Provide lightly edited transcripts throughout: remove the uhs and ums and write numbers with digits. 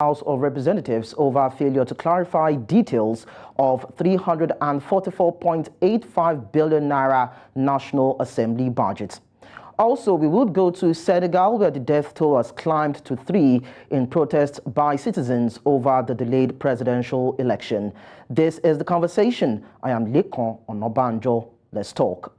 House of Representatives over failure to clarify details of 344.85 billion naira National Assembly budget. Also, we would go to Senegal, where the death toll has climbed to 3 in protest by citizens over the delayed presidential election. This is The Conversation. I am Lekon Onobanjo. Let's talk.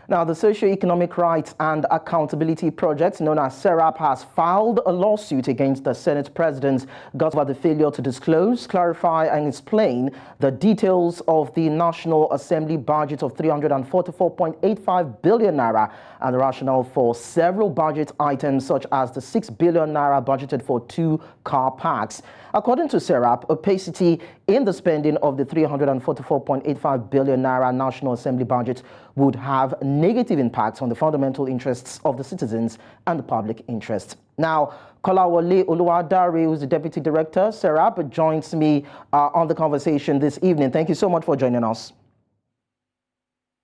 Now, the Socio-Economic Rights and Accountability Project, known as SERAP, has filed a lawsuit against the Senate President over the failure to disclose, clarify, and explain the details of the National Assembly budget of 344.85 billion naira and the rationale for several budget items, such as the 6 billion naira budgeted for 2 car parks. According to SERAP, opacity in the spending of the 344.85 billion naira National Assembly budget would have negative impacts on the fundamental interests of the citizens and the public interest. Now, Kolawole Oluwadare, who's the Deputy Director, SERAP, joins me on the conversation this evening. Thank you so much for joining us.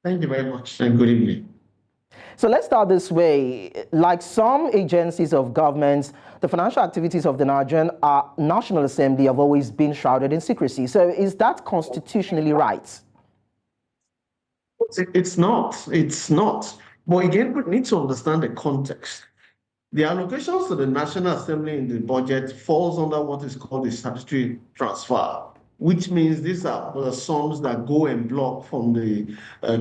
Thank you very much, and good evening. So let's start this way. Like some agencies of government, the financial activities of the Nigerian National Assembly have always been shrouded in secrecy. So is that constitutionally right? It's not. It's not. But again, we need to understand the context. The allocations to the National Assembly in the budget falls under what is called the statutory transfer, which means these are the sums that go en bloc from the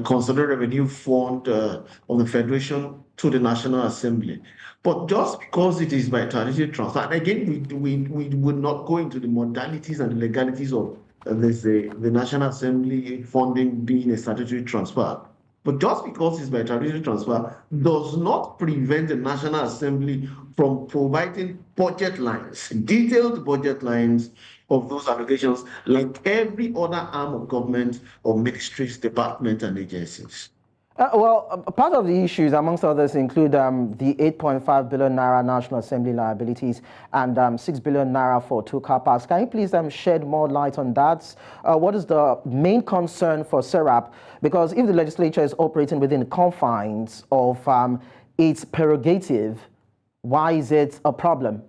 Consolidated Revenue Fund of the Federation to the National Assembly. But just because it is by statutory transfer, and again, we would not go into the modalities and the legalities of the National Assembly funding being a statutory transfer. But just because it's by statutory transfer does not prevent the National Assembly from providing budget lines, detailed budget lines of those allocations, like every other arm of government or ministries, departments, and agencies. Part of the issues, amongst others, include the 8.5 billion naira National Assembly liabilities and 6 billion naira for 2 car parks. Can you please shed more light on that? What is the main concern for SERAP? Because if the legislature is operating within the confines of its prerogative, why is it a problem?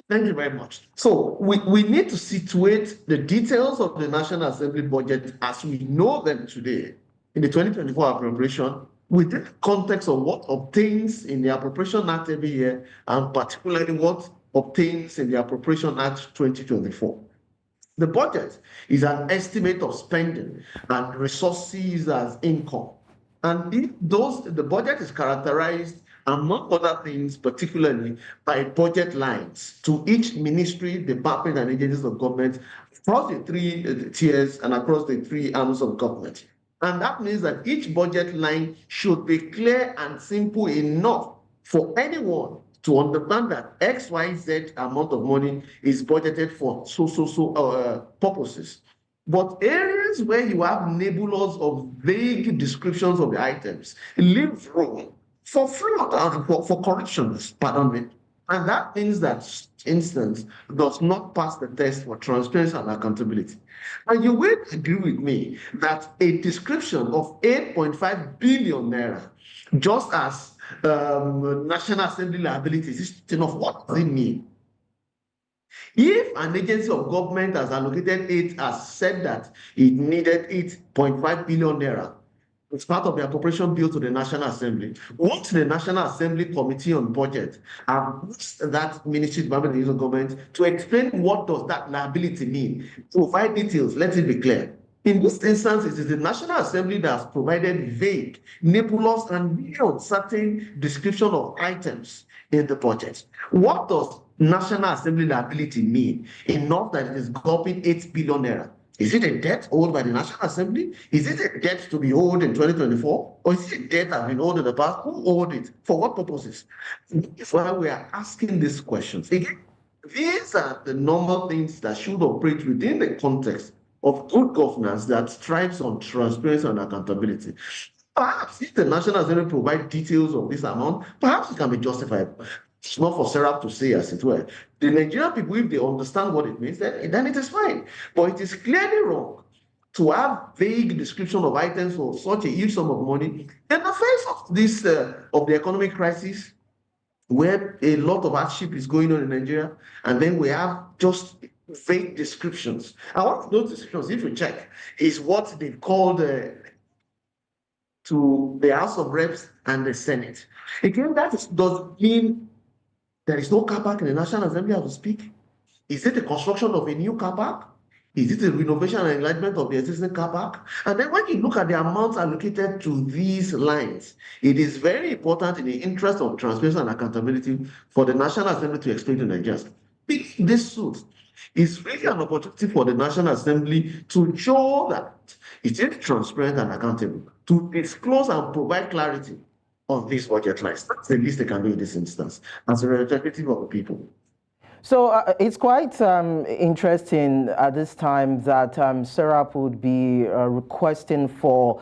Thank you very much. So we need to situate the details of the National Assembly budget as we know them today in the 2024 appropriation within the context of what obtains in the Appropriation Act every year, and particularly what obtains in the Appropriation Act 2024. The budget is an estimate of spending and resources as income. And the budget is characterized, among other things, particularly by budget lines to each ministry, department, and agencies of government across the 3 tiers and across the 3 arms of government. And that means that each budget line should be clear and simple enough for anyone to understand that XYZ amount of money is budgeted for purposes. But areas where you have nebulous of vague descriptions of the items leave room for fraud and for corrections, pardon me. And that means that instance does not pass the test for transparency and accountability. And you will agree with me that a description of 8.5 billion naira, just as National Assembly liabilities, is enough. What does it mean? If an agency of government has allocated has said that it needed 8.5 billion naira, it's part of the appropriation bill to the National Assembly. Once the National Assembly Committee on Budget asked that Ministry of Department of Government to explain what does that liability mean, provide details, let it be clear. In this instance, it is the National Assembly that has provided vague, nebulous, and really uncertain description of items in the budget. What does National Assembly liability mean? Enough that it is gulping 8 billion naira. Is it a debt owed by the National Assembly? Is it a debt to be owed in 2024? Or is it a debt that has been owed in the past? Who owed it? For what purposes? That's why we are asking these questions. Again, these are the normal things that should operate within the context of good governance that strives on transparency and accountability. Perhaps if the National Assembly provides details of this amount, perhaps it can be justified. It's not for SERAP to say, as it were. The Nigerian people, if they understand what it means, then it is fine. But it is clearly wrong to have vague description of items for such a huge sum of money in the face of this of the economic crisis, where a lot of hardship is going on in Nigeria, and then we have just vague descriptions. And one of those descriptions, if you check, is what they've called to the House of Reps and the Senate. Again, does mean there is no car park in the National Assembly as we speak. Is it the construction of a new car park? Is it a renovation and enlargement of the existing car park? And then when you look at the amounts allocated to these lines, it is very important in the interest of transparency and accountability for the National Assembly to explain to Nigerians. This suit is really an opportunity for the National Assembly to show that it is transparent and accountable, to disclose and provide clarity on these budget lines. That's the least they can do in this instance as a representative of the people. So it's quite interesting at this time that SERAP would be requesting for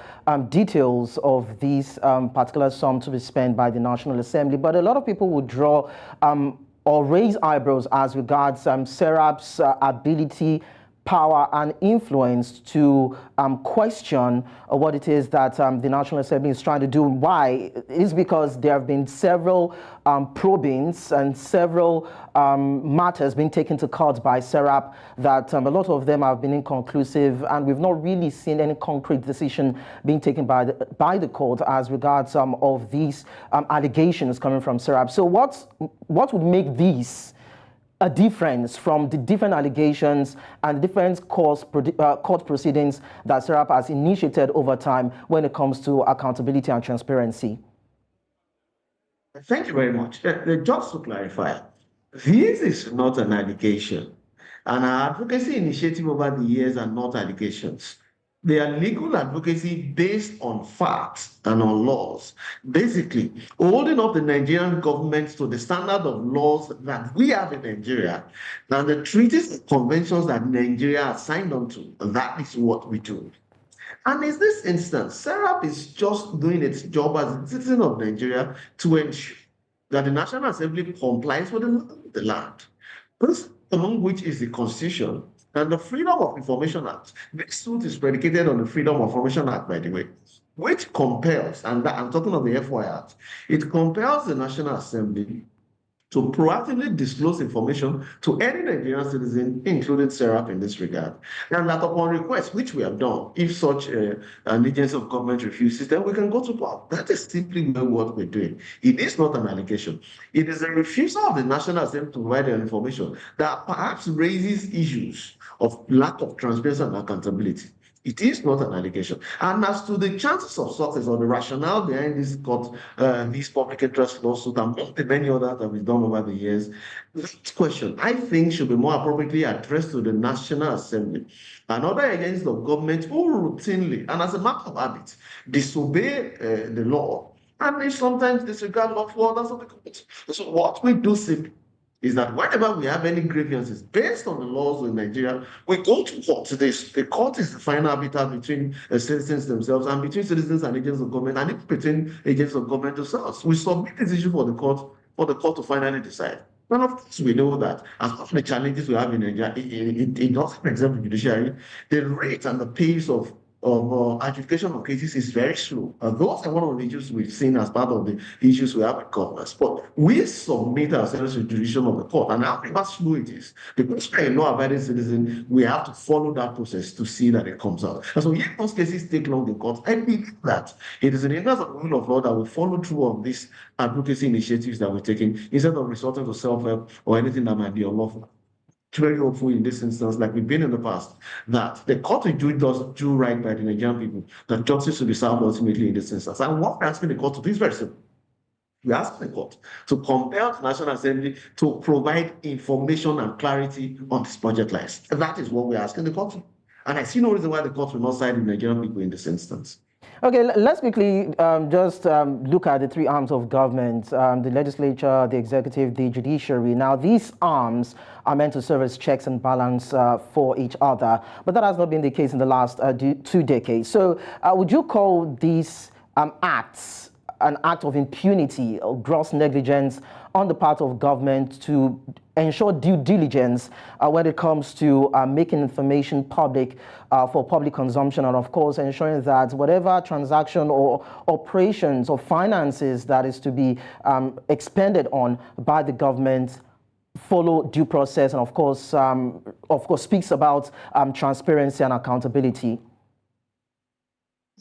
details of these particular sum to be spent by the National Assembly. But a lot of people would draw or raise eyebrows as regards SERAP's ability, power and influence to question what it is that the National Assembly is trying to do. Why? It's because there have been several probings and several matters being taken to court by SERAP that a lot of them have been inconclusive, and we've not really seen any concrete decision being taken by the court as regards some of these allegations coming from SERAP. So what would make these a difference from the different allegations and different court proceedings that SERAP has initiated over time when it comes to accountability and transparency? Thank you very much. Just to clarify, this is not an allegation, and our advocacy initiative over the years are not allegations. They are legal advocacy based on facts and on laws. Basically, holding up the Nigerian government to the standard of laws that we have in Nigeria and the treaties and conventions that Nigeria has signed on to. That is what we do. And in this instance, SERAP is just doing its job as a citizen of Nigeria to ensure that the National Assembly complies with the land, among which is the Constitution and the Freedom of Information Act. This suit is predicated on the Freedom of Information Act, by the way, which compels, and I'm talking of the FY Act, it compels the National Assembly to proactively disclose information to any Nigerian citizen, including SERAP in this regard. And that upon request, which we have done, if such an agency of government refuses, then we can go to court. That is simply what we're doing. It is not an allegation. It is a refusal of the National Assembly to provide the information that perhaps raises issues of lack of transparency and accountability. It is not an allegation. And as to the chances of success or the rationale behind this court, this public interest lawsuit, and the many others that we've done over the years, this question, I think, should be more appropriately addressed to the National Assembly and other agencies of government who routinely, and as a matter of habit, disobey the law, and they sometimes disregard lawful orders of the court. So what we do simply is that whenever we have any grievances based on the laws in Nigeria, we go to court. The court is the final arbiter between citizens themselves and between citizens and agents of government, and even between agents of government themselves. We submit this issue for the court to finally decide. And of course, we know that as part of the challenges we have in Nigeria, in not, for example, judiciary, the rate and the pace of adjudication of cases is very slow. Those are one of the issues we've seen as part of the issues we have with governors. But we submit ourselves to the jurisdiction of the court, and however slow it is, because we're a law-abiding citizen, we have to follow that process to see that it comes out. And so if those cases take long in court, I believe that it is in the interest of the rule of law that we follow through on these advocacy initiatives that we're taking, instead of resorting to self-help or anything that might be unlawful. Very hopeful in this instance, like we've been in the past, that the court does do right by the Nigerian people, that justice will be served ultimately in this instance. And what we're asking the court to do is very simple. We're asking the court to compel the National Assembly to provide information and clarity on this budget lines. And that is what we're asking the court to. And I see no reason why the court will not side with Nigerian people in this instance. Okay, let's quickly just look at the three arms of government, the legislature, the executive, the judiciary. Now, these arms are meant to serve as checks and balance for each other, but that has not been the case in the last 2 decades. So would you call these acts an act of impunity or gross negligence on the part of government to ensure due diligence when it comes to making information public for public consumption, and of course ensuring that whatever transaction or operations or finances that is to be expended on by the government follow due process, and of course speaks about transparency and accountability.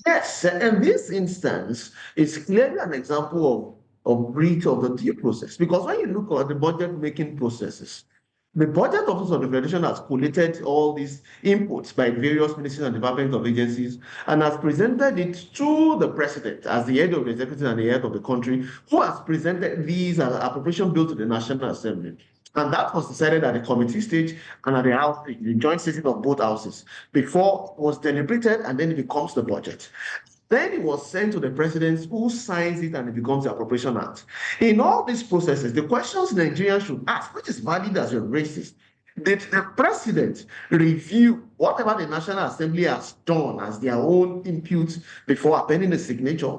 Yes, and this instance is clearly an example of breach of the due process, because when you look at the budget making processes, the Budget Office of the Federation has collated all these inputs by various ministries and departments of agencies and has presented it to the president as the head of the executive and the head of the country, who has presented these as appropriation bill to the National Assembly. And that was decided at the committee stage and at the house, the joint sitting of both houses, before it was deliberated, and then it becomes the budget. Then it was sent to the president, who signs it, and it becomes the Appropriation Act. In all these processes, the questions Nigerians should ask, which is valid as you're racist, did the president review whatever the National Assembly has done as their own input before appending the signature?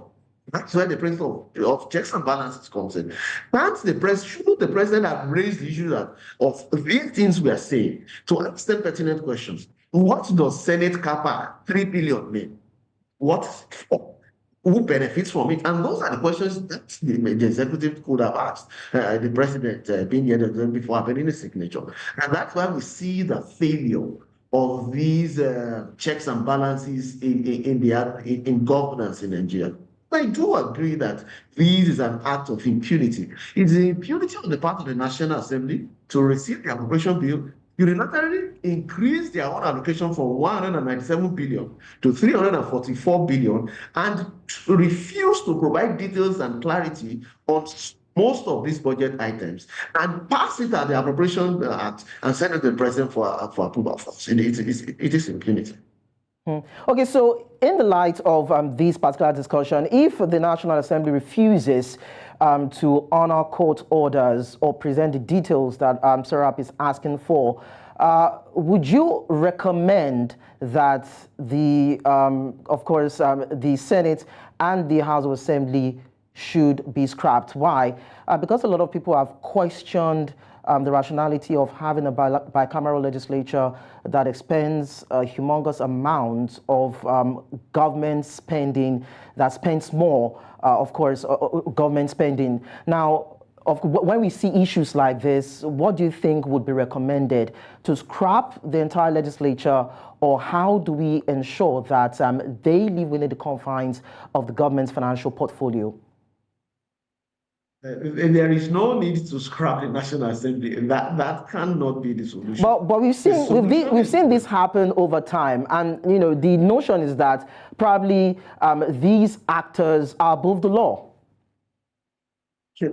That's where the principle of checks and balances comes in. Should the president have raised the issue of these things we are saying to understand pertinent questions? What does Senate CAPA 3 billion mean? What for? Who benefits from it? And those are the questions that the executive could have asked the president being here before appending the signature. And that's why we see the failure of these checks and balances in governance in Nigeria. I do agree that this is an act of impunity. It's the impunity on the part of the National Assembly to receive the appropriation bill, unilaterally increase their own allocation from 197 billion to 344 billion, and refuse to provide details and clarity on most of these budget items, and pass it at the Appropriation Act and send it to the president for approval. It is impunity. Okay, so in the light of this particular discussion, if the National Assembly refuses to honor court orders or present the details that SERAP is asking for, would you recommend that the Senate and the House of Assembly should be scrapped? Why? Because a lot of people have questioned the rationality of having a bicameral legislature that expends a humongous amount of government spending, that spends more, government spending. Now, when we see issues like this, what do you think would be recommended? To scrap the entire legislature, or how do we ensure that they live within the confines of the government's financial portfolio? There is no need to scrap the National Assembly. That cannot be the solution. But we've seen this happen over time, and the notion is that probably these actors are above the law.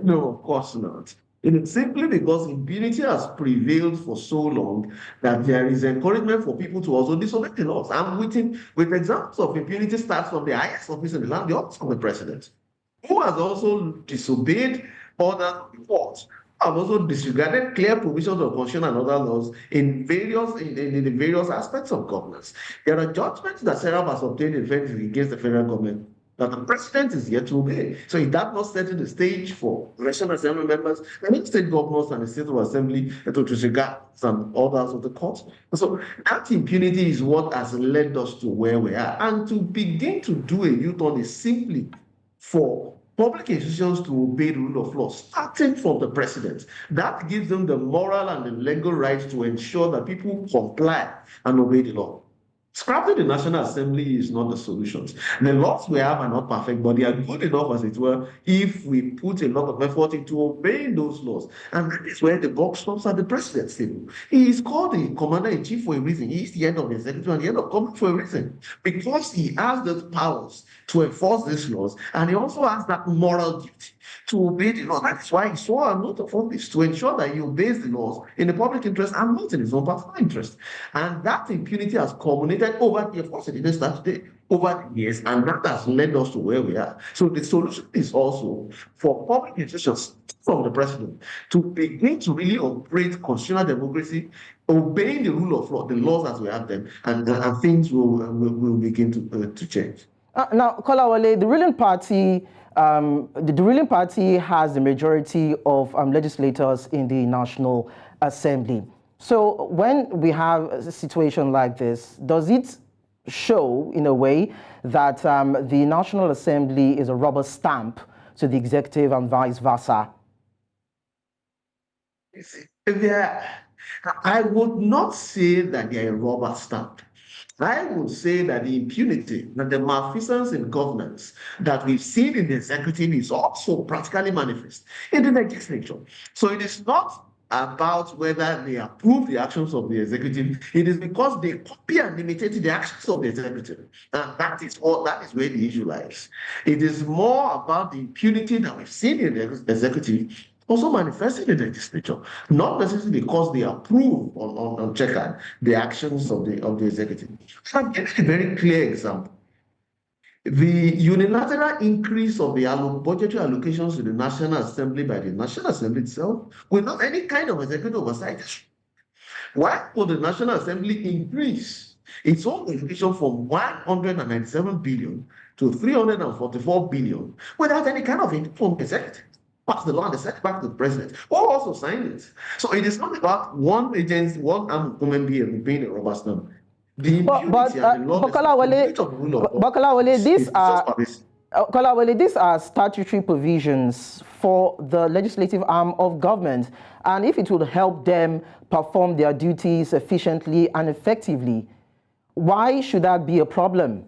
No, of course not. It is simply because impunity has prevailed for so long that there is encouragement for people to also disobey the laws. And with examples of impunity starts from the highest office in the land, the office of the president, who has also disobeyed orders of the courts, have also disregarded clear provisions of constitution and other laws in the various aspects of governance. There are judgments that SERAP has obtained effectively against the federal government that the president is yet to obey. So it does not set the stage for National Assembly members and state governors and the state of assembly to disregard some orders of the court. So that impunity is what has led us to where we are. And to begin to do a U-turn is simply for public institutions to obey the rule of law, starting from the president. That gives them the moral and the legal right to ensure that people comply and obey the law. Scrapping the National Assembly is not the solution. The laws we have are not perfect, but they are good enough, as it were, if we put a lot of effort into obeying those laws. And that is where the buck stops at the president's table. He is called the commander-in-chief for a reason. He is the head of the executive and the head of government for a reason. Because he has the powers to enforce these laws, and he also has that moral duty to obey the law. That is why he swore a note of office, to ensure that he obeys the laws in the public interest and not in his own personal interest. And that impunity has culminated over the, of course, it didn't start today, over the years, and that has led us to where we are. So the solution is also for public institutions from the president to begin to really operate constitutional democracy, obeying the rule of law, the laws as we have them, and things will begin to change. Now, Kolawole, the ruling party the ruling party has the majority of legislators in the National Assembly. So when we have a situation like this, does it show in a way that the National Assembly is a rubber stamp to the executive and vice versa? I would not say that they are a rubber stamp. I would say that the impunity and the malfeasance in governance that we've seen in the executive is also practically manifest in the legislature. So it is not about whether they approve the actions of the executive. It is because they copy and imitate the actions of the executive. And that is where the issue lies. It is more about the impunity that we've seen in the executive also manifested in the legislature, not necessarily because they approve on check the actions of the executive. I'll give a very clear example. The unilateral increase of the budgetary allocations to the National Assembly by the National Assembly itself without any kind of executive oversight. Why would the National Assembly increase its own allocation from 197 billion to 344 billion without any kind of input from the executive? Pass the law and send it back to the president, or also sign it. So it is not about one agency, one arm of government being a rubber stamp. The impunity and the law these are statutory provisions for the legislative arm of government, and if it would help them perform their duties efficiently and effectively, why should that be a problem?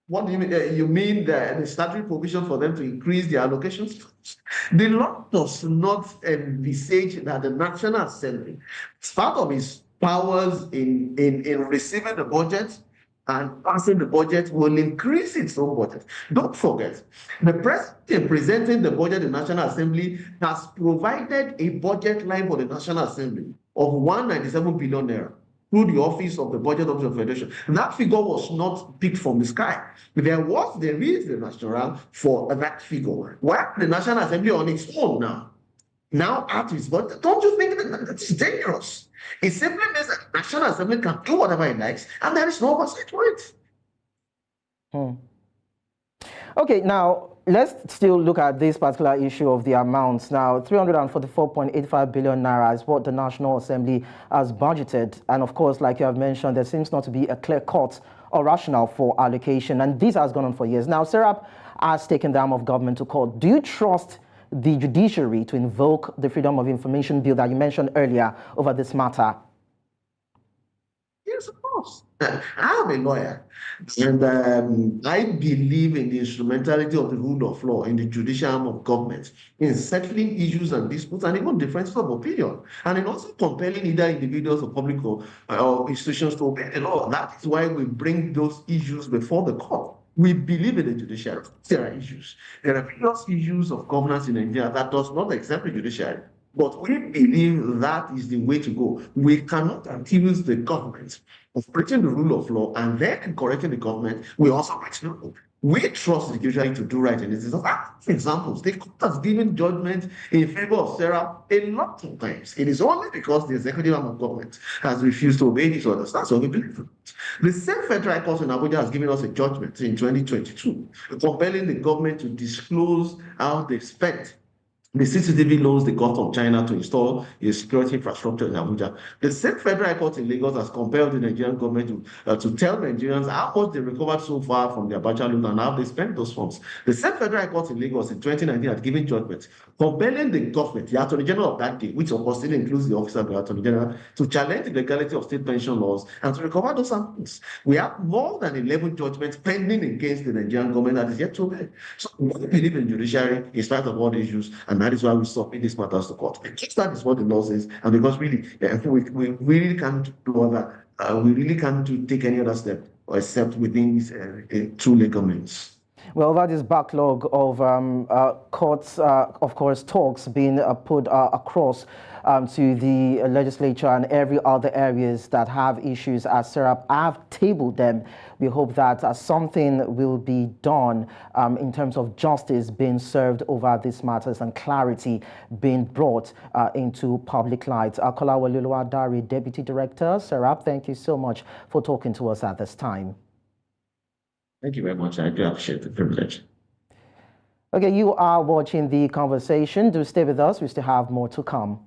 What do you mean? You mean the statutory provision for them to increase their allocations? The law does not envisage that the National Assembly, as part of its powers in receiving the budget and passing the budget, will increase its own budget. Don't forget, the president presenting the budget in the National Assembly has provided a budget line for the National Assembly of 197 billion naira. Through the office of the Budget Office of Federation. That figure was not picked from the sky. There is the rationale for that figure. Why the National Assembly on its own now add to its budget? Don't you think that is dangerous? It simply means that the National Assembly can do whatever it likes, and there is no oversight for it. Okay, now let's still look at this particular issue of the amounts. Now, 344.85 billion naira is what the National Assembly has budgeted. And of course, like you have mentioned, there seems not to be a clear cut or rationale for allocation. And this has gone on for years. Now, SERAP has taken the arm of government to court. Do you trust the judiciary to invoke the Freedom of Information Bill that you mentioned earlier over this matter? Yes, of course. I'm a lawyer, and I believe in the instrumentality of the rule of law in the judicial arm of government in settling issues and disputes and even differences of opinion, and in also compelling either individuals or public or institutions to obey the law. That is why we bring those issues before the court. We believe in the judiciary. There are issues. There are various issues of governance in Nigeria that does not exempt the judiciary. But we believe that is the way to go. We cannot accuse the government of breaching the rule of law and then correcting the government. We also breach the rule. We trust the judiciary to do right in this. For examples, the court has given judgment in favor of SERAP a lot of times. It is only because the executive arm of government has refused to obey these orders. That's what we believe. The same federal court in Abuja has given us a judgment in 2022, compelling the government to disclose how they spent the CCTV loans they got from China to install a security infrastructure in Abuja. The same federal court in Lagos has compelled the Nigerian government to tell Nigerians how much they recovered so far from their Abacha loan and how they spent those funds. The same federal court in Lagos in 2019 had given judgment, compelling the government, the Attorney General of that day, which of course still includes the Office of the Attorney General, to challenge the legality of state pension laws and to recover those amounts. We have more than 11 judgments pending against the Nigerian government that is yet to obey. So we believe in judiciary in spite of all the issues, and that is why we submit these matters to court. Because that is what the law says, and because really, we really can't do other, we really can't take any other step except within these two legal means. Well, that is backlog of courts, of course, talks being put across to the legislature and every other areas that have issues as SERAP have tabled them. We hope that something will be done in terms of justice being served over these matters and clarity being brought into public light. Kolawole Oluwadare, Deputy Director, SERAP, thank you so much for talking to us at this time. Thank you very much. I do appreciate the privilege. Okay, you are watching The Conversation. Do stay with us. We still have more to come.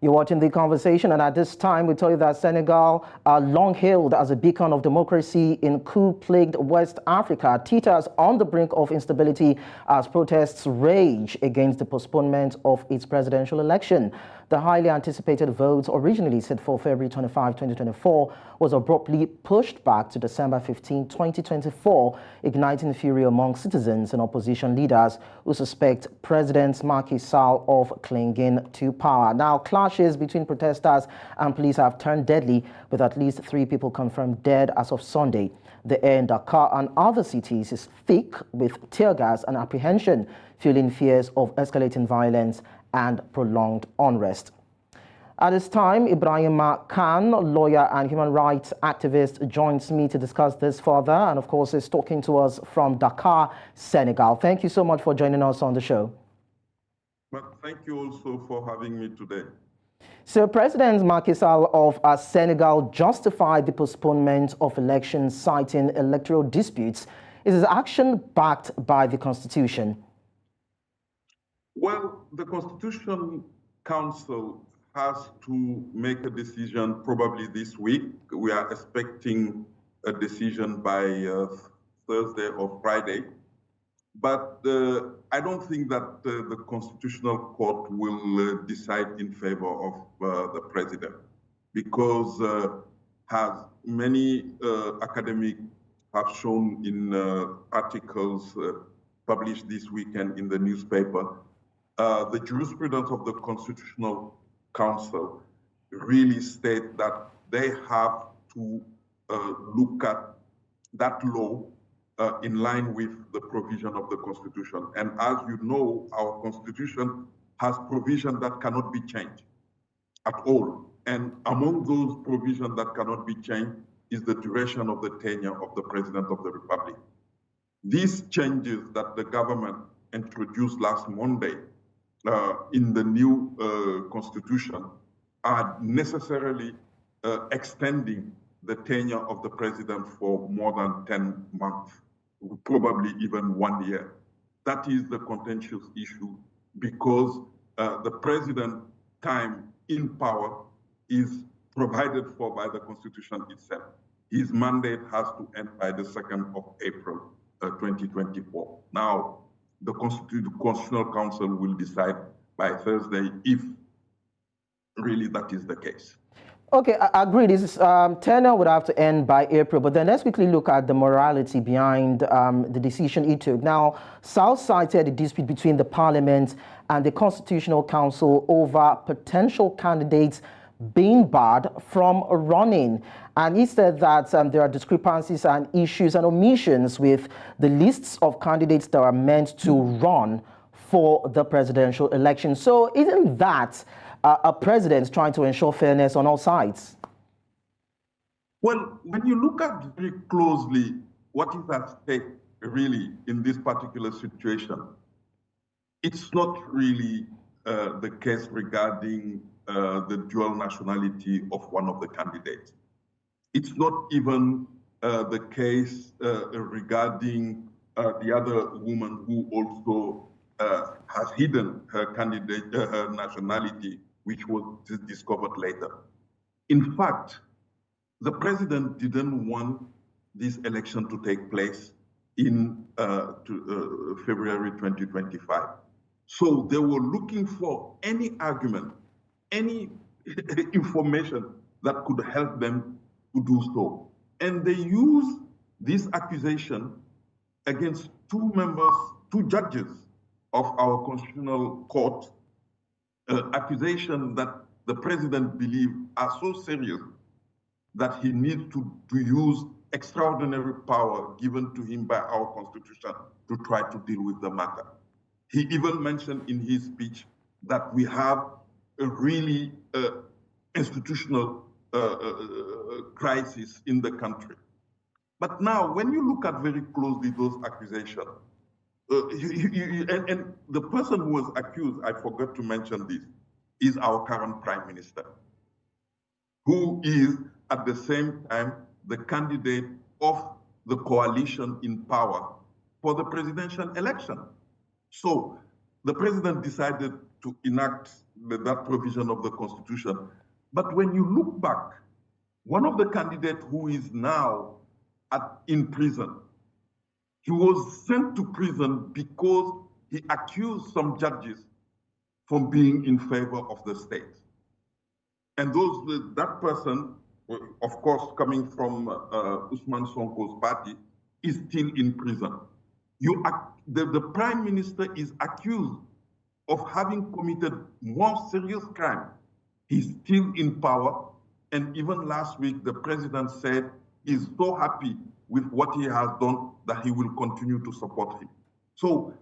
You're watching The Conversation, and at this time, we tell you that Senegal, long hailed as a beacon of democracy in coup-plagued West Africa, teeters on the brink of instability as protests rage against the postponement of its presidential election. The highly anticipated vote, originally set for February 25, 2024, was abruptly pushed back to December 15, 2024, igniting fury among citizens and opposition leaders who suspect President Macky Sall of clinging to power. Now, clashes between protesters and police have turned deadly, with at least 3 people confirmed dead as of Sunday. The air in Dakar and other cities is thick with tear gas and apprehension, fueling fears of escalating violence and prolonged unrest. At this time, Ibraim M Khan, lawyer and human rights activist, joins me to discuss this further, and of course is talking to us from Dakar, Senegal. Thank you so much for joining us on the show. But thank you also for having me today. So President Macky Sall of Senegal justified the postponement of elections, citing electoral disputes. Is his action backed by the Constitution? Well, the Constitution Council has to make a decision probably this week. We are expecting a decision by Thursday or Friday. But I don't think that the Constitutional Court will decide in favor of the president, because as many academics have shown in articles published this weekend in the newspaper, the jurisprudence of the Constitutional Council really state that they have to look at that law in line with the provision of the Constitution. And as you know, our Constitution has provision that cannot be changed at all. And among those provisions that cannot be changed is the duration of the tenure of the President of the Republic. These changes that the government introduced last Monday in the new Constitution are necessarily extending the tenure of the President for more than 10 months. Probably even 1 year. That is the contentious issue, because the president time in power is provided for by the Constitution itself. His mandate has to end by the 2nd of April, 2024. Now, the Constitutional Council will decide by Thursday if really that is the case. Okay, I agree. This tenure would have to end by April, but then let's quickly look at the morality behind the decision he took. Now, Sall cited the dispute between the Parliament and the Constitutional Council over potential candidates being barred from running. And he said that there are discrepancies and issues and omissions with the lists of candidates that are meant to run for the presidential election. So isn't that a president trying to ensure fairness on all sides? Well, when you look at very closely what is at stake really in this particular situation, it's not really the case regarding the dual nationality of one of the candidates. It's not even the case regarding the other woman who also has hidden her candidate, her nationality, which was discovered later. In fact, the president didn't want this election to take place in February 2025. So they were looking for any argument, any information that could help them to do so. And they used this accusation against two judges of our Constitutional Court, accusation that the president believed are so serious that he needs to use extraordinary power given to him by our Constitution to try to deal with the matter. He even mentioned in his speech that we have a really institutional crisis in the country. But now, when you look at very closely those accusations, and the person who was accused, I forgot to mention this, is our current Prime Minister, who is at the same time the candidate of the coalition in power for the presidential election. So the president decided to enact that provision of the Constitution. But when you look back, one of the candidates who is now in prison, he was sent to prison because he accused some judges from being in favor of the state. And that person, of course, coming from Usman Sonko's party, is still in prison. The prime minister is accused of having committed more serious crime. He's still in power. And even last week, the president said he's so happy with what he has done that he will continue to support him. So,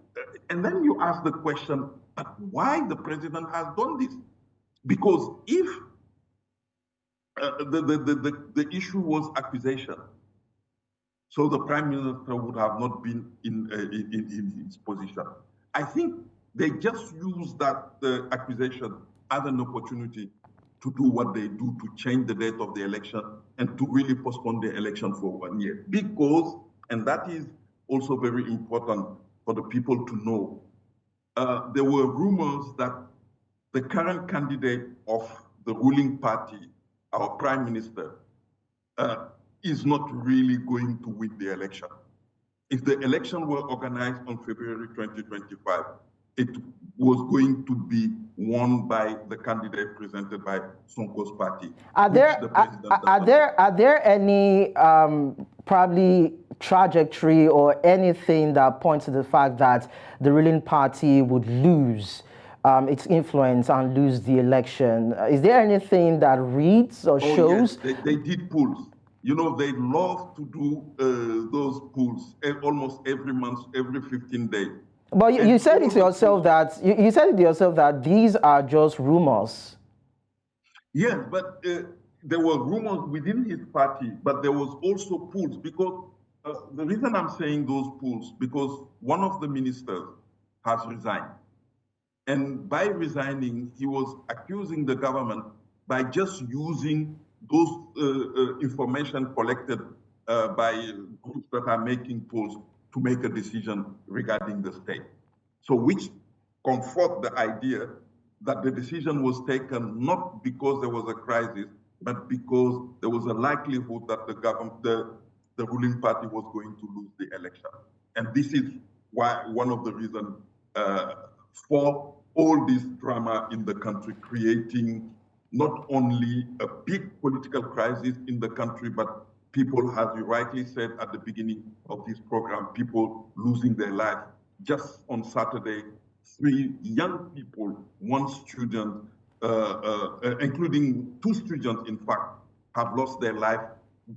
and then you ask the question, but why the president has done this? Because if the issue was accusation, so the prime minister would have not been in his position. I think they just use that accusation as an opportunity to do what they do, to change the date of the election and to really postpone the election for 1 year. Because, and that is also very important for the people to know, there were rumors that the current candidate of the ruling party, our prime minister, is not really going to win the election. If the election were organized on February 2025, it was going to be won by the candidate presented by Sonko's party. Are there any probably trajectory or anything that points to the fact that the ruling party would lose its influence and lose the election? Is there anything that reads or shows? Yes, they did polls. You know, they love to do those polls almost every month, every 15 days. But you said it yourself that you said it yourself that these are just rumors. Yes, but there were rumors within his party, but there was also polls because the reason I'm saying those polls because one of the ministers has resigned, and by resigning, he was accusing the government by just using those information collected by groups that are making polls to make a decision regarding the state. So which comfort the idea that the decision was taken not because there was a crisis, but because there was a likelihood that the ruling party was going to lose the election. And this is why one of the reasons for all this drama in the country, creating not only a big political crisis in the country, but people, as you rightly said at the beginning of this program, people losing their life. Just on Saturday, 3 young people, 1 student, including 2 students, in fact, have lost their life.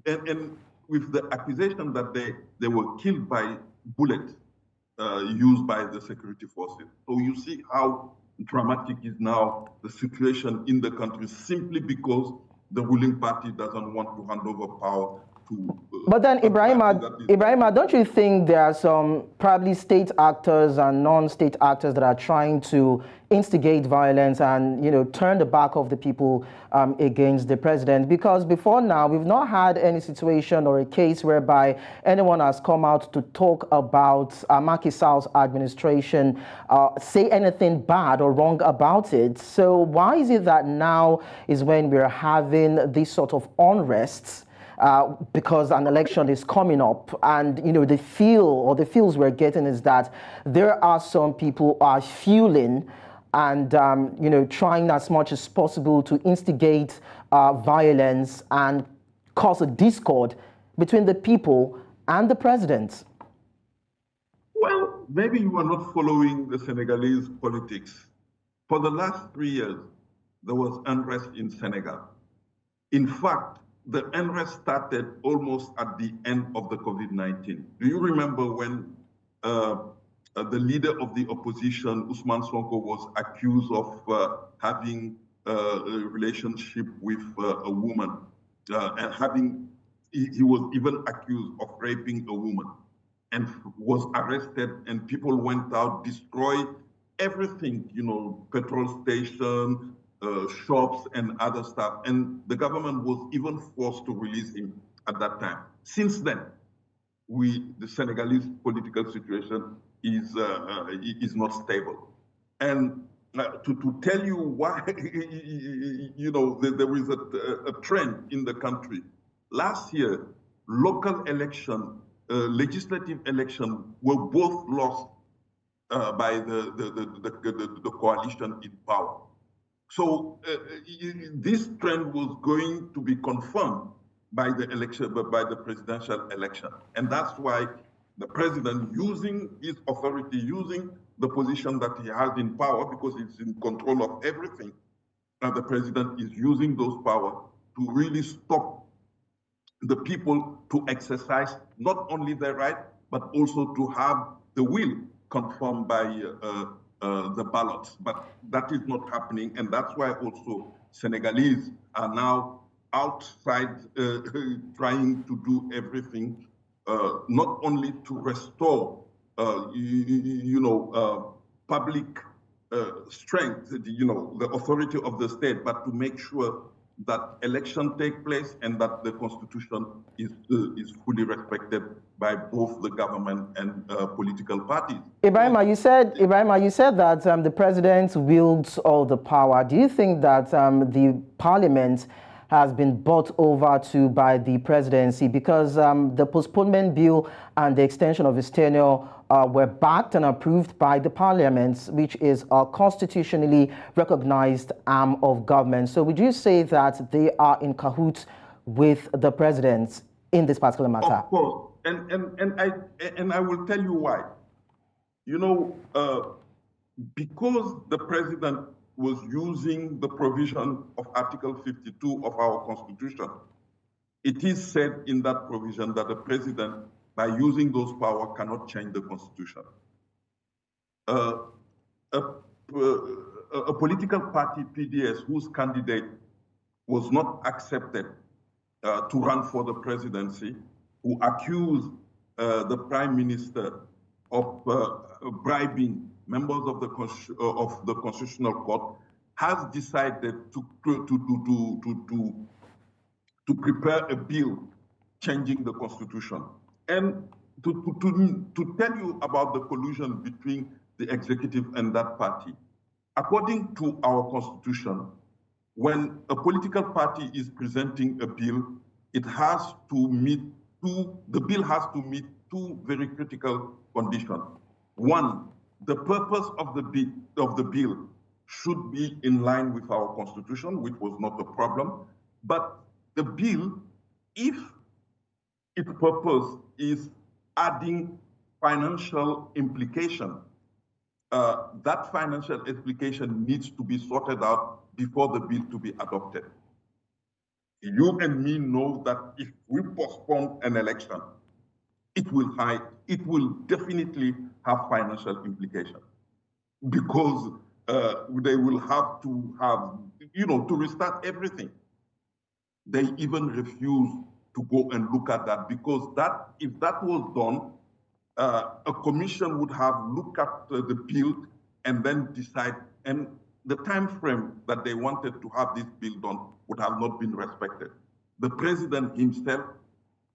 And with the accusation that they were killed by bullets used by the security forces. So you see how dramatic is now the situation in the country simply because the ruling party doesn't want to hand over power to... But then, Ibrahim, don't you think there are some probably state actors and non-state actors that are trying to instigate violence and, you know, turn the back of the people against the president? Because before now, we've not had any situation or a case whereby anyone has come out to talk about Macky Sall's administration, say anything bad or wrong about it. So why is it that now is when we're having this sort of unrest? Because an election is coming up, and you know the feels we're getting is that there are some people who are fueling and you know trying as much as possible to instigate violence and cause a discord between the people and the president. Well, maybe you are not following the Senegalese politics. For the last 3 years, there was unrest in Senegal. In fact, the unrest started almost at the end of the COVID-19. Do you remember when the leader of the opposition, Usman Sonko, was accused of having a relationship with a woman and he was even accused of raping a woman and was arrested, and people went out, destroyed everything, you know, petrol station, shops and other stuff, and the government was even forced to release him at that time. Since then, the Senegalese political situation is not stable. And to tell you why, you know, there is a trend in the country. Last year, local election, legislative election were both lost by the coalition in power. So this trend was going to be confirmed by the election, by the presidential election. And that's why the president, using his authority, using the position that he has in power, because he's in control of everything, and the president is using those powers to really stop the people to exercise not only their right, but also to have the will confirmed by the ballots. But that is not happening, and that's why also Senegalese are now outside trying to do everything, not only to restore, public strength, the authority of the state, but to make sure that election take place and that the constitution is fully respected by both the government and political parties. Ibrahim, you said that the president wields all the power. Do you think that the parliament has been bought over to by the presidency, because the postponement bill and the extension of his tenure were backed and approved by the parliament, which is a constitutionally recognized arm of government? So would you say that they are in cahoots with the president in this particular matter? Of course, and I will tell you why. Because the president was using the provision of Article 52 of our Constitution, it is said in that provision that the president, by using those powers, cannot change the Constitution. A political party, PDS, whose candidate was not accepted to run for the presidency, who accused the prime minister of bribing members of the Constitutional Court, has decided to prepare a bill changing the Constitution. And to tell you about the collusion between the executive and that party, according to our Constitution, when a political party is presenting a bill, the bill has to meet two very critical conditions. One, the purpose of the bill should be in line with our Constitution, which was not a problem. But the bill, if its purpose is adding financial implication, that financial implication needs to be sorted out before the bill to be adopted. You and me know that if we postpone an election, it will definitely have financial implications, because they will have to to restart everything. They even refuse to go and look at that, because if that was done, a commission would have looked at the bill and then decide, and the time frame that they wanted to have this bill done would have not been respected. The president himself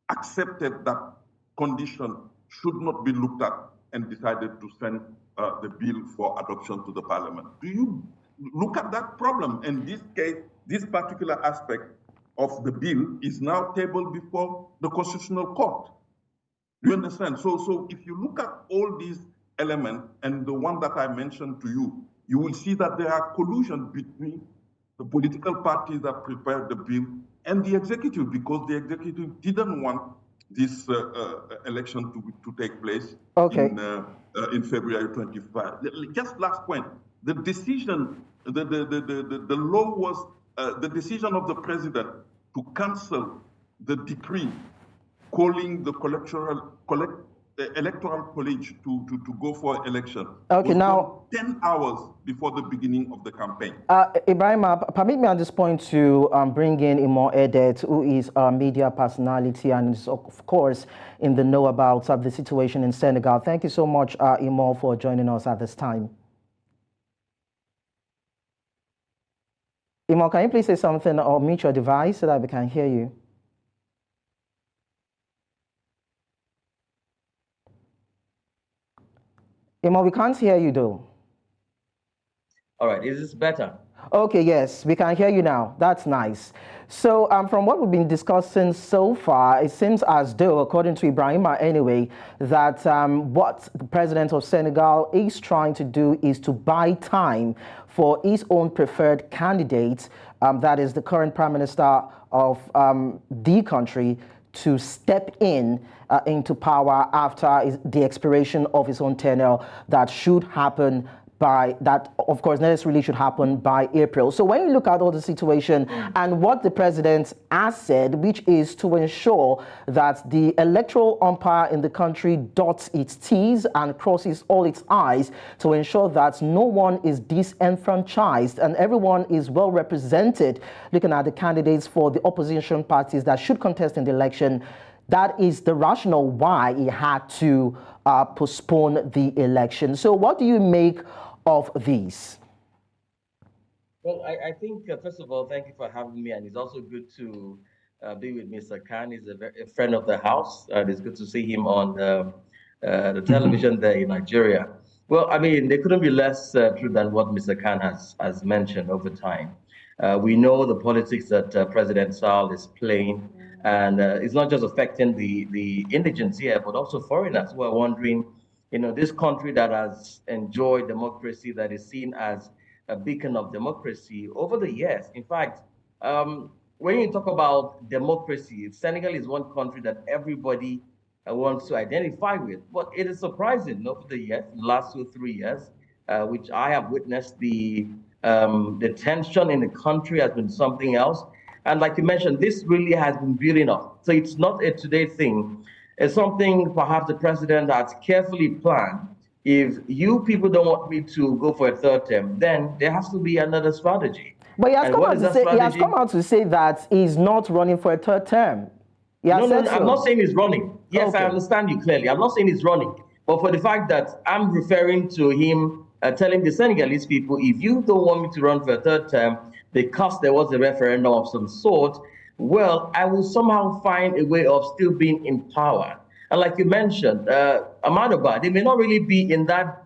accepted that condition should not be looked at and decided to send the bill for adoption to the parliament. Do you look at that problem? In this case, this particular aspect of the bill is now tabled before the Constitutional Court. Do you understand? So if you look at all these elements and the one that I mentioned to you, you will see that there are collusion between the political parties that prepared the bill and the executive, because the executive didn't want this election to take place in February 25. Just last point, the decision, the law was the decision of the president to cancel the decree calling the electoral college to go for election. Okay, now 10 hours before the beginning of the campaign. Ibrahim, permit me at this point to bring in Imo Edet, who is a media personality and is of course in the know about the situation in Senegal. Thank you so much, Imo, for joining us at this time. Imo, can you please say something or mute your device so that we can hear you? Imo, we can't hear you though. All right, is this better? Okay, yes, we can hear you now. That's nice. So from what we've been discussing so far, it seems as though, according to Ibrahim anyway, that what the president of Senegal is trying to do is to buy time for his own preferred candidate, that is the current prime minister of the country, to step into power after the expiration of his own tenure that should happen by that, of course, necessarily should happen by April. So when you look at all the situation and what the president has said, which is to ensure that the electoral umpire in the country dots its T's and crosses all its I's to ensure that no one is disenfranchised and everyone is well represented, looking at the candidates for the opposition parties that should contest in the election, that is the rationale why he had to postpone the election. So what do you make of these? Well, I think, first of all, thank you for having me. And it's also good to be with Mr. Khan. He's a friend of the house. And it's good to see him on the television there in Nigeria. Well, I mean, there couldn't be less true than what Mr. Khan has mentioned over time. We know the politics that President Sall is playing. And it's not just affecting the indigents here, but also foreigners who are wondering, you know, this country that has enjoyed democracy, that is seen as a beacon of democracy over the years. In fact, when you talk about democracy, Senegal is one country that everybody wants to identify with. But it is surprising over the years, the last 2 or 3 years, which I have witnessed, the tension in the country has been something else. And like you mentioned, this really has been building up. So it's not a today thing. It's something perhaps the president has carefully planned. If you people don't want me to go for a third term, then there has to be another strategy. But he has come out to say that he's not running for a third term. No, I'm not saying he's running. Yes, okay. I understand you clearly. I'm not saying he's running. But for the fact that I'm referring to him telling the Senegalese people, if you don't want me to run for a third term because there was a referendum of some sort, well, I will somehow find a way of still being in power. And like you mentioned, Amadouba, they may not really be in that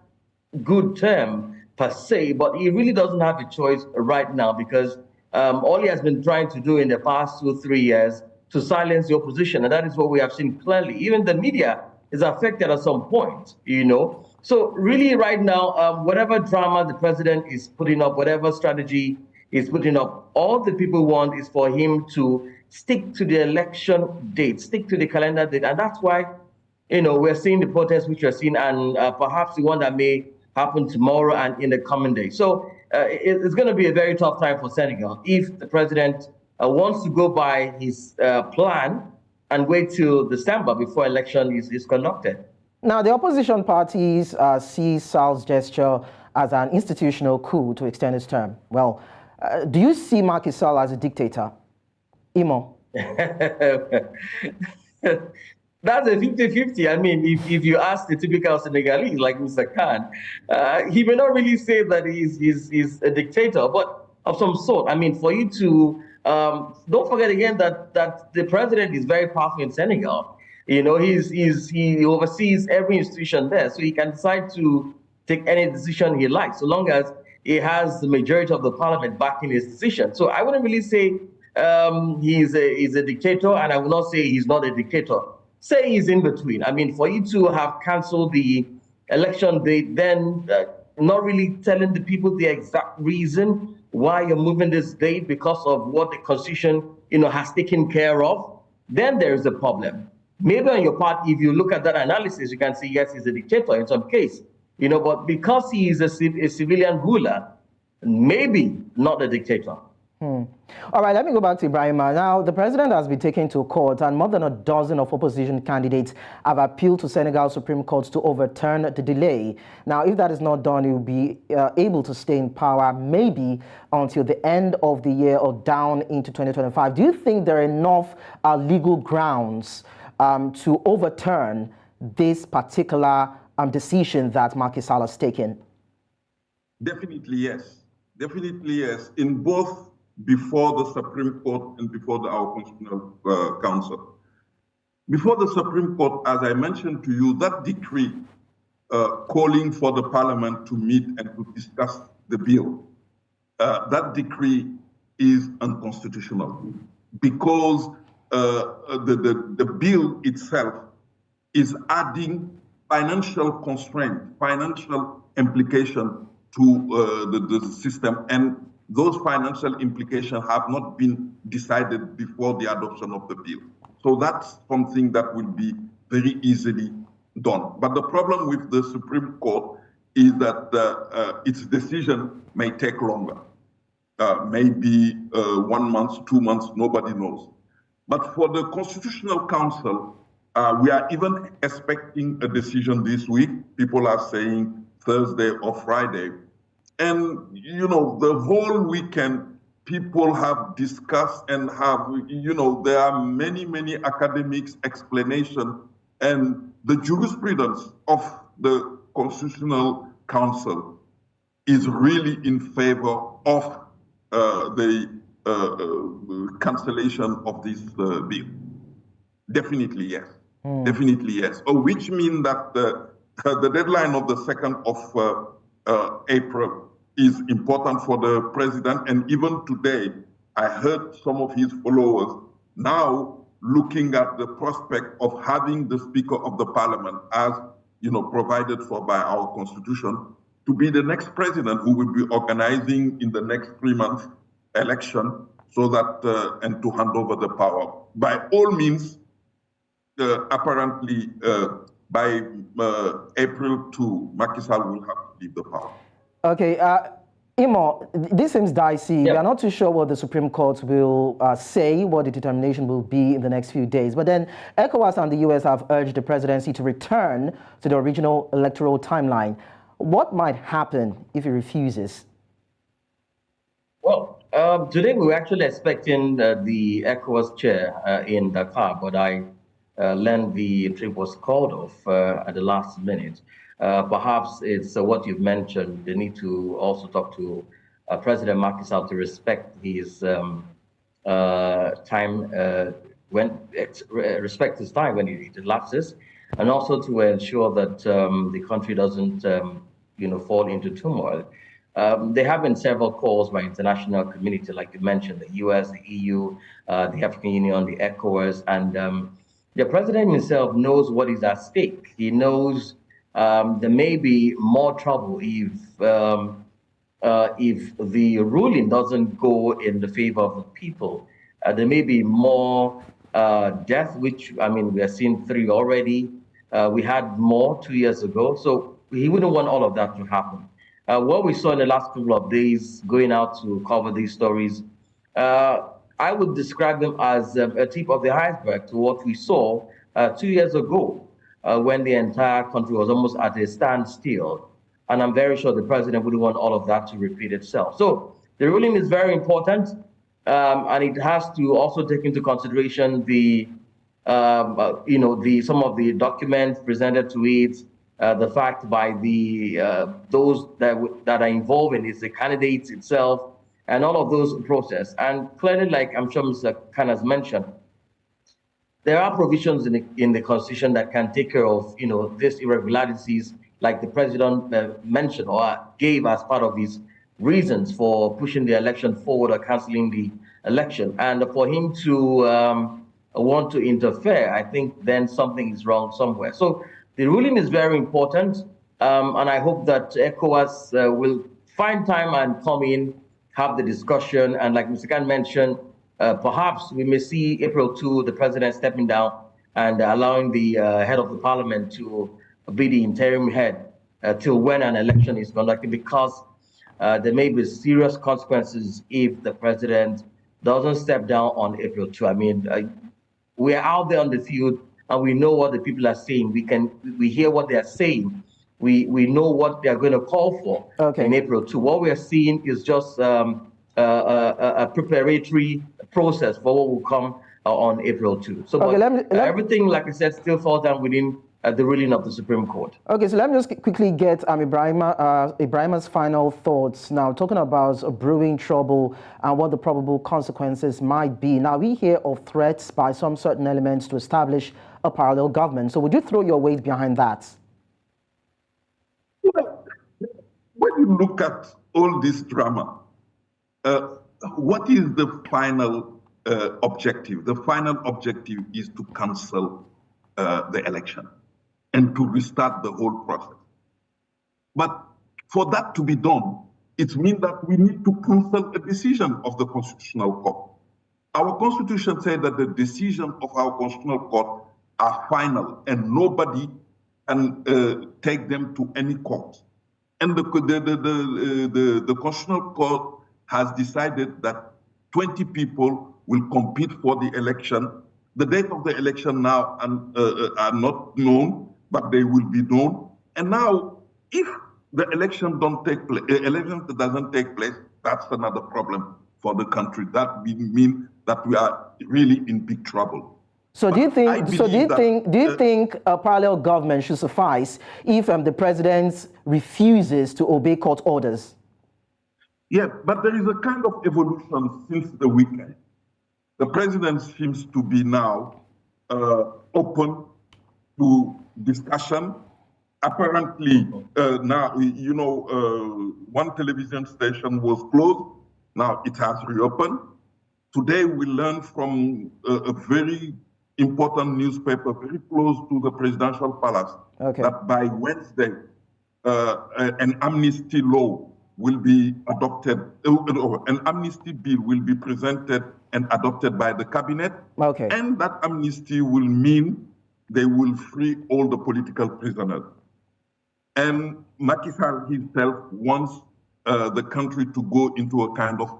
good term per se, but he really doesn't have a choice right now because all he has been trying to do in the past 2 or 3 years to silence the opposition. And that is what we have seen clearly. Even the media is affected at some point, you know. So really right now, whatever drama the president is putting up, whatever strategy is putting up, all the people want is for him to stick to the election date, stick to the calendar date. And that's why, you know, we're seeing the protests which we're seeing and perhaps the one that may happen tomorrow and in the coming days. So it's going to be a very tough time for Senegal if the president wants to go by his plan and wait till December before election is conducted. Now, the opposition parties see Sall's gesture as an institutional coup to extend his term. Well, do you see Macky Sall as a dictator? Imo? That's a 50-50. I mean, if you ask the typical Senegalese like Mr. Khan, he may not really say that he's a dictator, but of some sort. I mean, for you to, don't forget again that the president is very powerful in Senegal. You know, he oversees every institution there, so he can decide to take any decision he likes, so long as he has the majority of the parliament backing his decision. So I wouldn't really say he's a dictator, and I will not say he's not a dictator. Say he's in between. I mean, for you to have canceled the election date, then not really telling the people the exact reason why you're moving this date because of what the Constitution, you know, has taken care of, then there is a problem. Maybe on your part, if you look at that analysis, you can say, yes, he's a dictator in some case, you know, but because he is a civilian ruler, maybe not a dictator. All right, let me go back to Ibrahim. Now, the president has been taken to court, and more than a dozen of opposition candidates have appealed to Senegal Supreme Court to overturn the delay. Now, if that is not done, he will be able to stay in power maybe until the end of the year or down into 2025. Do you think there are enough legal grounds to overturn this particular decision that Macky Sall has taken? Definitely yes. Definitely yes. In both before the Supreme Court and before our Constitutional Council. Before the Supreme Court, as I mentioned to you, that decree calling for the Parliament to meet and to discuss the bill, that decree is unconstitutional because the bill itself is adding financial constraint, financial implication to the system, and those financial implications have not been decided before the adoption of the bill. So that's something that will be very easily done. But the problem with the Supreme Court is that its decision may take longer, maybe 1 month, 2 months, nobody knows. But for the Constitutional Council, we are even expecting a decision this week. People are saying Thursday or Friday. And, you know, the whole weekend, people have discussed and have, you know, there are many, many academics' explanation, and the jurisprudence of the Constitutional Council is really in favor of the cancellation of this bill. Definitely, yes. Definitely, yes. Which means that the deadline of the 2nd of April is important for the president. And even today, I heard some of his followers now looking at the prospect of having the Speaker of the Parliament, as you know, provided for by our Constitution, to be the next president who will be organizing in the next 3 months election, so that and to hand over the power. By all means, apparently by April 2, Macky Sall will have to leave the power. Okay, Imo, this seems dicey. Yep. We are not too sure what the Supreme Court will say, what the determination will be in the next few days. But then ECOWAS and the US have urged the presidency to return to the original electoral timeline. What might happen if he refuses? Well, today we were actually expecting the ECOWAS chair in Dakar, but I learned the trip was called off at the last minute. Perhaps it's what you've mentioned. They need to also talk to President Macky Sall to respect his time respect his time when it elapses, and also to ensure that the country doesn't fall into turmoil. There have been several calls by international community, like you mentioned, the US, the EU, the African Union, the ECOWAS, and the president himself knows what is at stake. He knows there may be more trouble if the ruling doesn't go in the favor of the people. There may be more death, which, I mean, we have seen 3 already. We had more 2 years ago, so he wouldn't want all of that to happen. What we saw in the last couple of days going out to cover these stories, I would describe them as a tip of the iceberg to what we saw 2 years ago when the entire country was almost at a standstill. And I'm very sure the president wouldn't want all of that to repeat itself. So the ruling is very important, and it has to also take into consideration the some of the documents presented to it, the fact by the those that are involved in it, the candidates itself, and all of those process. And clearly, like I'm sure Mr. Khan has mentioned, there are provisions in the Constitution that can take care of these irregularities, like the president mentioned or gave as part of his reasons for pushing the election forward or canceling the election. And for him to want to interfere, I think then something is wrong somewhere. So the ruling is very important, and I hope that ECOWAS will find time and come in, have the discussion, and like Mr. Khan mentioned, perhaps we may see April 2, the president stepping down and allowing the head of the parliament to be the interim head till when an election is conducted, because there may be serious consequences if the president doesn't step down on April 2. I mean, we are out there on the field and we know what the people are saying. We hear what they are saying. We know what they are going to call for in April 2. What we are seeing is just a preparatory process for what will come on April 2. So everything, like I said, still falls down within the ruling of the Supreme Court. Okay, so let me just quickly get Ibrahim's final thoughts. Now, talking about brewing trouble and what the probable consequences might be. Now, we hear of threats by some certain elements to establish a parallel government. So would you throw your weight behind that? Well, when you look at all this drama, what is the final objective? The final objective is to cancel the election and to restart the whole process. But for that to be done, it means that we need to cancel a decision of the Constitutional Court. Our Constitution says that the decisions of our Constitutional Court are final and nobody can take them to any court. And the Constitutional Court has decided that 20 people will compete for the election. The date of the election now are not known, but they will be known. And now, if the election doesn't take place, that's another problem for the country. That will mean that we are really in big trouble. So do you think a parallel government should suffice if the president refuses to obey court orders? Yeah, but there is a kind of evolution since the weekend. The president seems to be now open to discussion. Apparently, now, one television station was closed. Now it has reopened. Today, we learned from a very important newspaper very close to the presidential palace that by Wednesday, an amnesty law will be adopted, an amnesty bill will be presented and adopted by the cabinet. And that amnesty will mean they will free all the political prisoners. And Macky Sall himself wants the country to go into a kind of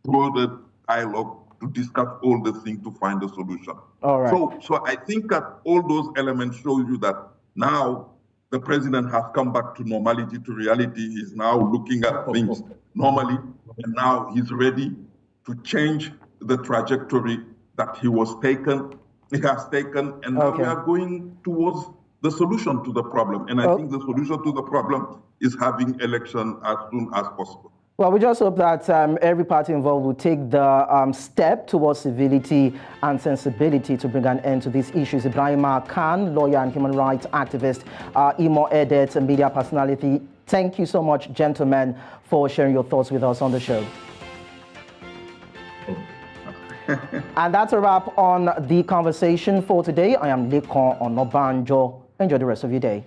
broader dialogue to discuss all the things to find a solution. All right. So I think that all those elements show you that now the president has come back to normality, to reality. He's now looking at things normally, and now he's ready to change the trajectory that he has taken, and now we are going towards the solution to the problem. And I think the solution to the problem is having election as soon as possible. Well, we just hope that every party involved will take the step towards civility and sensibility to bring an end to these issues. Ibraim M Khan, lawyer and human rights activist, Imo Edet, a media personality. Thank you so much, gentlemen, for sharing your thoughts with us on the show. And that's a wrap on the conversation for today. I am Lekon Onobanjo. Enjoy the rest of your day.